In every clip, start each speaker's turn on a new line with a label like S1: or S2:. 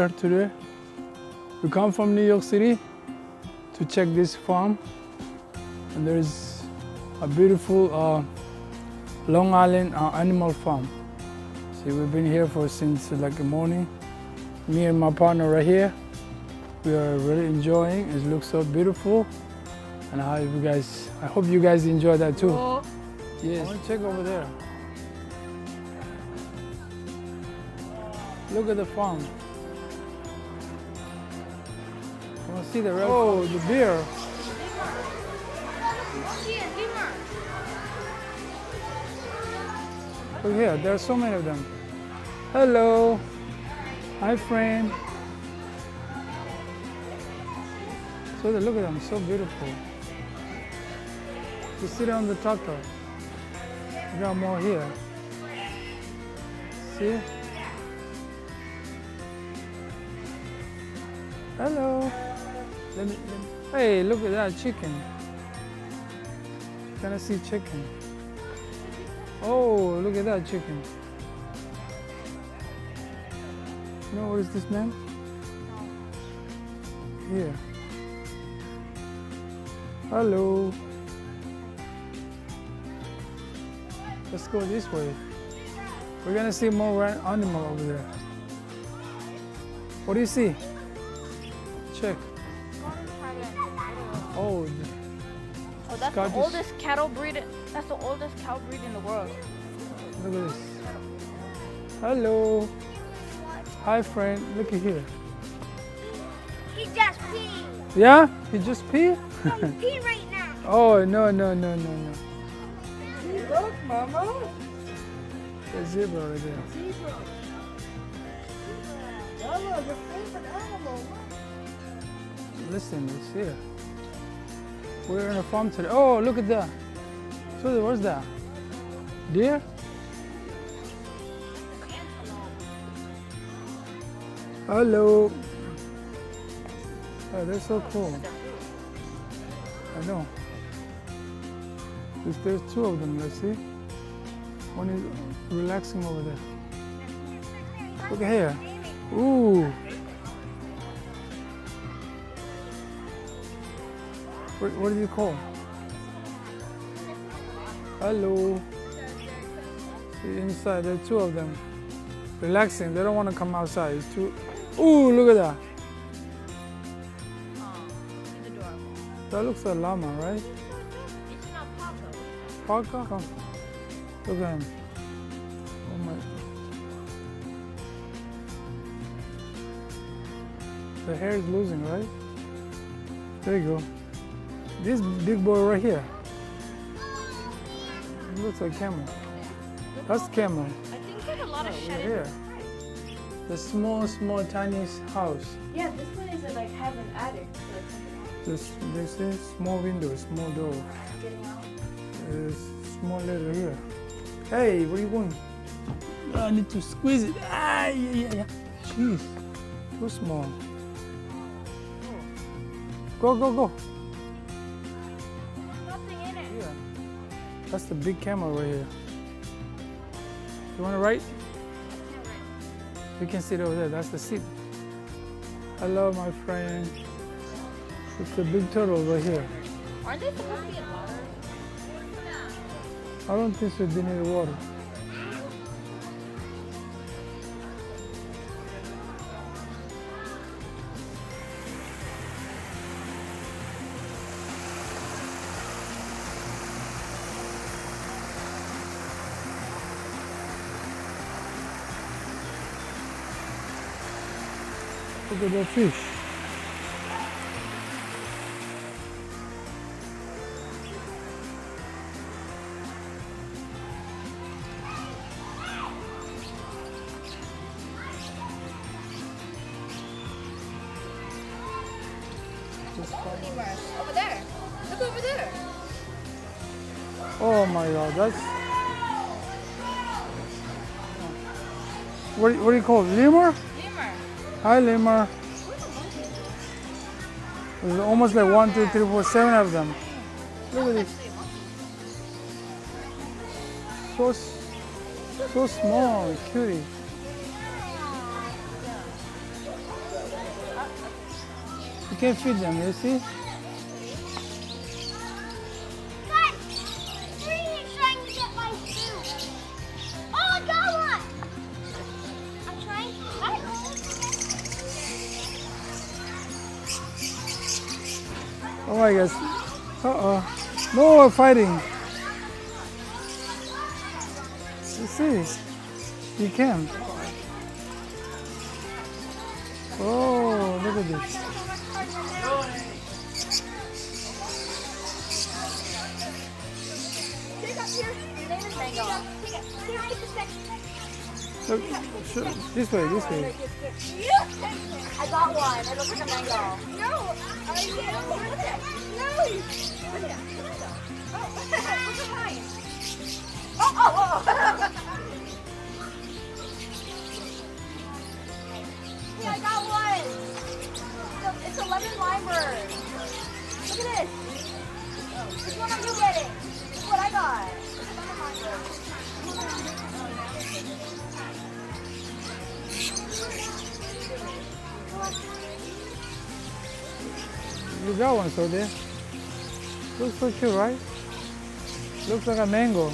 S1: here today. We come from New York City to check this farm, and there's a beautiful Long Island animal farm. See, we've been here since like the morning. Me and my partner right here. We are really enjoying. It looks so beautiful, and I hope you guys enjoy that too. Yes. I want to check over there. Look at the farm. I want to see the red. Oh, the beer. Look here, there are so many of them. Hello. Hi, friend. So look at them, so beautiful. You sit on the tractor. We got more here. See? Hello. Let me. Hey, look at that chicken. Can I see chicken? Oh, look at that chicken. You know what is this name? Here. Hello. Let's go this way. We're gonna see more animal over there. What do you see? Check. Oh.
S2: Oh, that's the oldest cattle breed. That's the oldest cow breed in the world.
S1: Look at this. Hello. Hi, friend. Look at here.
S3: He just peed.
S1: Yeah? He just peed?
S3: He's peeing right now.
S1: Oh, no.
S3: Look, Mama.
S1: There's zebra right there.
S3: Zebra. Mama, your favorite animal.
S1: Listen, it's here. We're in a farm today. Oh, look at that. So what's that? Deer? Hello. Oh, they're so cool. I know. There's two of them, let's see. One is relaxing over there. Look at here. Ooh. What do you call? Hello. See, inside, there are two of them. Relaxing, they don't want to come outside. It's too. Ooh, look at that.
S2: He's adorable.
S1: That looks like a llama, right?
S2: It's not Paco.
S1: Parker? Come. Look at him. Oh my. The hair is losing, right? There you go. This big boy right here. It looks like camel. That's camel.
S2: I think there's a lot of
S1: We're
S2: shedding.
S1: here. The small, tiny house.
S2: Yeah, this one is like has an attic.
S1: This is small window, small door.
S2: Getting out.
S1: There's small letter here. Hey, where are you going? I need to squeeze it. Ah, yeah. Jeez, too small. Go.
S2: Nothing in it.
S1: Yeah. That's the big camel right here. You want to write? You can sit over there. That's the seat. Hello, my friend. It's a big turtle right here.
S2: Aren't they supposed to be in water?
S1: I don't think so. They need water. Look at that fish.
S2: Lemurs. Over there. Look over there.
S1: Oh my God, that's what do you call it? Lemur?
S2: Lemur.
S1: Hi, lemur. There's almost like 1, 2, 3, 4, 7 of them. Look at this. So small, cutie. You can feed them, you see?
S3: Guys, Green is trying to get my food. Oh, I got one. I'm trying.
S1: Oh my gosh. Uh-oh. No more fighting. You see? You can. Oh, look at this.
S2: His name is Mango.
S1: Look, this way, this way.
S2: I got one. It looks like a mango.
S3: No, I can't. No.
S2: Yeah, I got one. It's a lemon lime bird. Look at this. Which one are you getting? This is what I got. It's a lemon lime bird.
S1: You got one, so there. Looks so cute, right? Looks like a mango.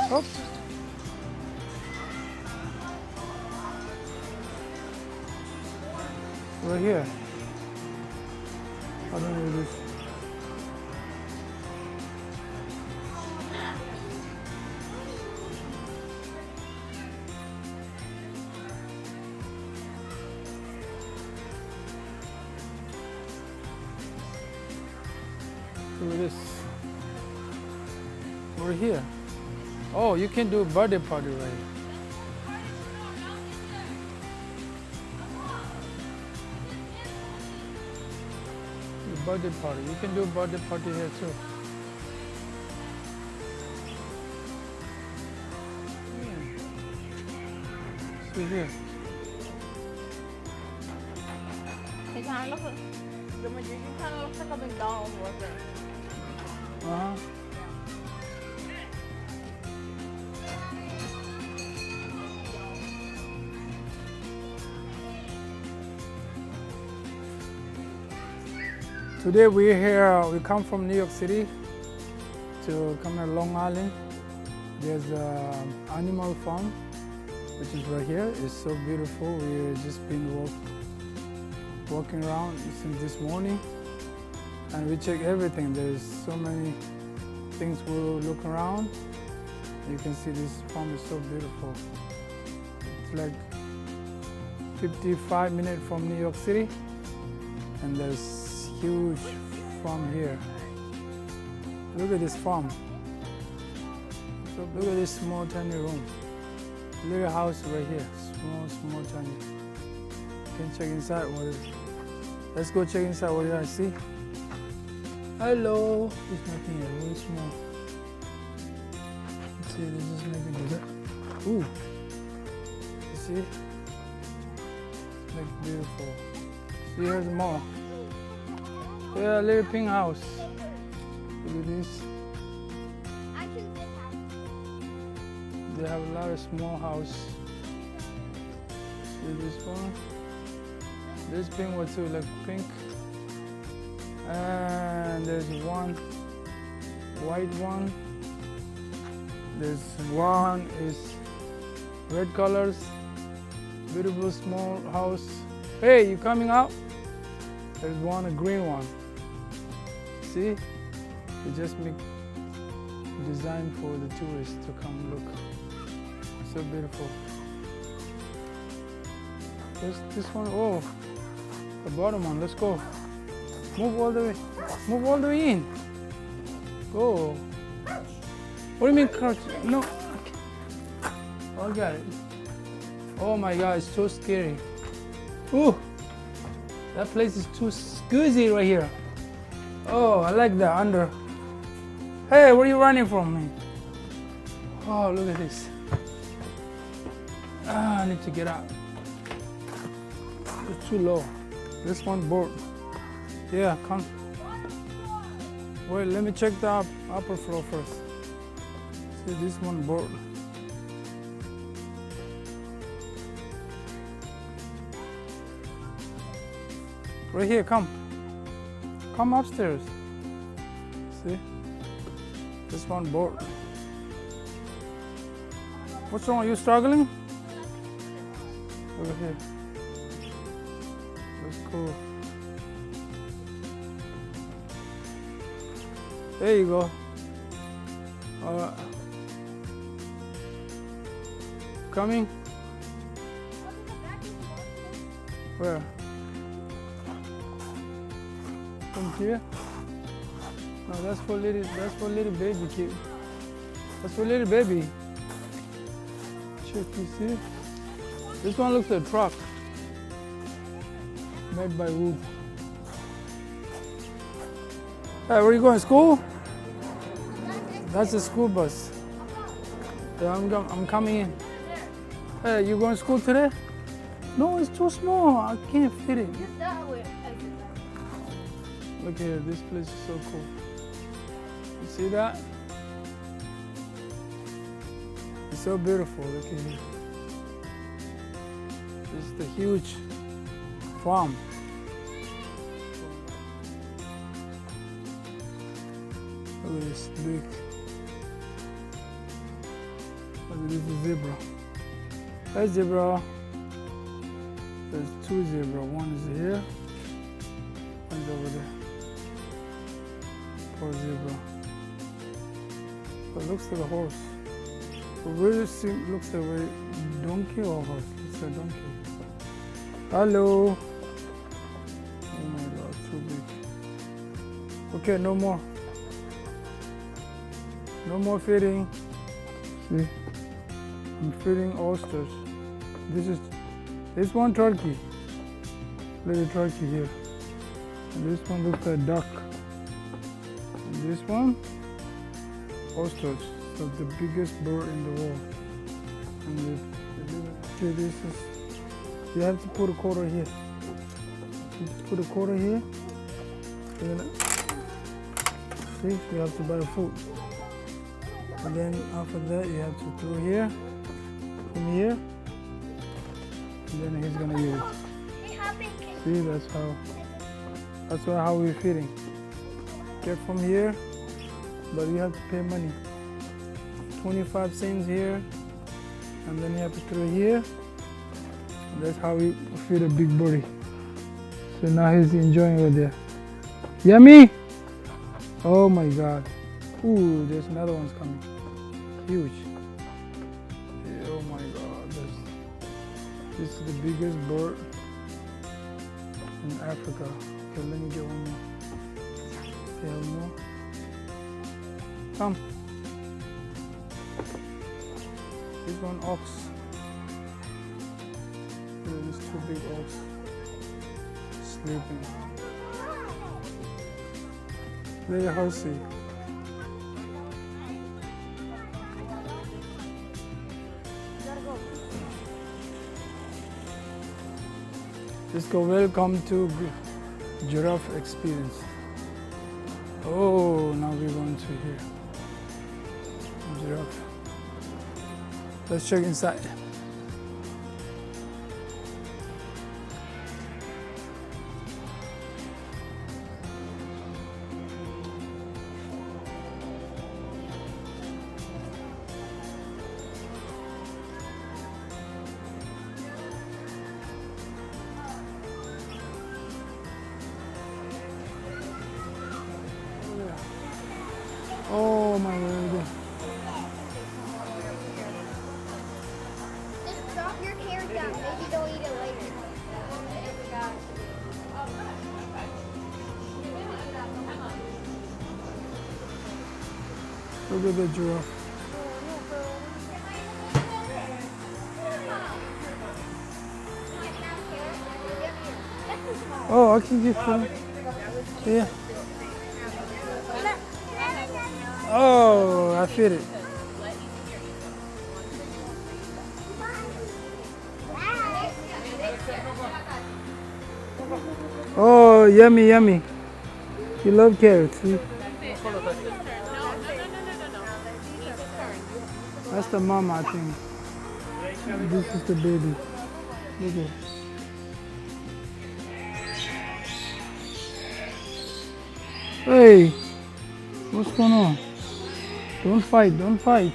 S1: Oh. Right here. I don't know this. Look at this. We're here. Oh, you can do a birthday party right here. The birthday party. You can do a birthday party here too. Yeah. See here.
S2: He kind of looks like a McDonald's worker.
S1: Uh-huh. Today we're here, we come from New York City to come to Long Island. There's an animal farm, which is right here. It's so beautiful. We've just been walking around since this morning, and we check everything. There's so many things we'll look around. You can see this farm is so beautiful. It's like 55 minutes from New York City, and there's huge farm here. Look at this farm. So look at this small tiny room. Little house right here. Small tiny. You can check inside what is. Let's go check inside what I see. Hello. There's nothing here. Very small. Let's see, this is maybe good. Ooh. You see? It's like beautiful. See, here's more. Yeah, little pink house. Look at this.
S3: I choose this house.
S1: They have a lot of small house. See this one? This pink one too, like pink. And there's one white one. There's one is red colors. Beautiful small house. Hey, you coming out? There's one, a green one. See? They just make design for the tourists to come look. So beautiful. This one, oh, the bottom one, let's go. Move all the way. Move all the way in. Go. What do you mean crouch? No. Oh, I got it. Oh my God, it's so scary. Ooh. That place is too scuzzy right here. Oh, I like that under. Hey, where are you running from me? Oh, look at this. Ah, I need to get out. It's too low. This one board. Yeah, come. Wait, let me check the upper floor first. See this one board. Right here, come. Come upstairs. See? This one bored. What's wrong? Are you struggling? Over here. That's cool. There you go. Coming? Where? From here? No, that's for little baby kid. That's for little baby. Check, you see? This one looks like a truck. Made by wood. Hey, where you going? School? That's the school bus. Yeah, I'm coming in. Hey, you going to school today? No, it's too small. I can't fit it.
S2: Just that way.
S1: Look here, this place is so cool. You see that? It's so beautiful. Look at here. This is the huge farm. Look at this big. Look at this zebra. Hey zebra. There's two zebra. One is here. One's over there. Poor zebra. But it looks like a horse. But really looks like a donkey or horse. Looks like a donkey. Hello. Oh my god, too big. Okay, no more. No more feeding. See? I'm feeding oysters. This one turkey. Little turkey here. And this one looks like duck. And this one, oysters. So the biggest bird in the world. And okay, this is, you have to put a quarter here. You just put a quarter here. And then, see, you have to buy food. And then after that, you have to throw here, from here, and then he's gonna eat it. See, that's how we're feeding. Get from here, but you have to pay money. 25 cents here, and then you have to throw here. And that's how we feed a big birdie. So now he's enjoying over there. Yummy! Oh my God. Ooh, there's another one's coming. Huge. Yeah, oh my God. This is the biggest bird in Africa. Okay, let me get one more. Okay, one more. Come. This one ox. There's two big ox sleeping. Very horsey. Just go, welcome to giraffe experience. Oh, now we're going to here. Giraffe. Let's check inside. Oh my God.
S3: Just drop your carrot down. Maybe they'll eat it later.
S1: Look at the giraffe. Oh, I can give you. Yeah. Oh, I feel it. Oh, yummy, yummy. You love carrots. See? That's the mama, I think. This is the baby. Look at it. Hey, what's going on? Don't fight, don't fight.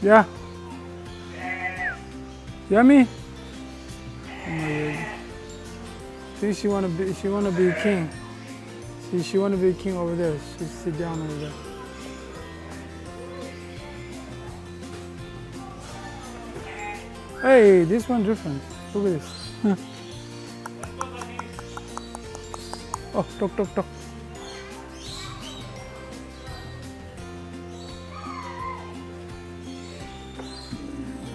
S1: Yeah. Yummy? Oh my God. See, she wanna be king. See, she wanna be king over there. She sit down over there. Hey, this one different. Look at this. Oh, talk.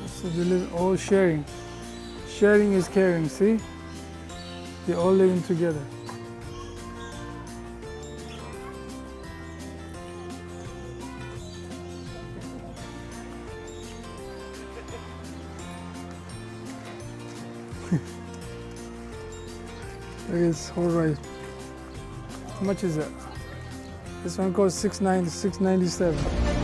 S1: So they live all sharing. Sharing is caring, see? They're all living together. It's all right. How much is that? This one costs $697.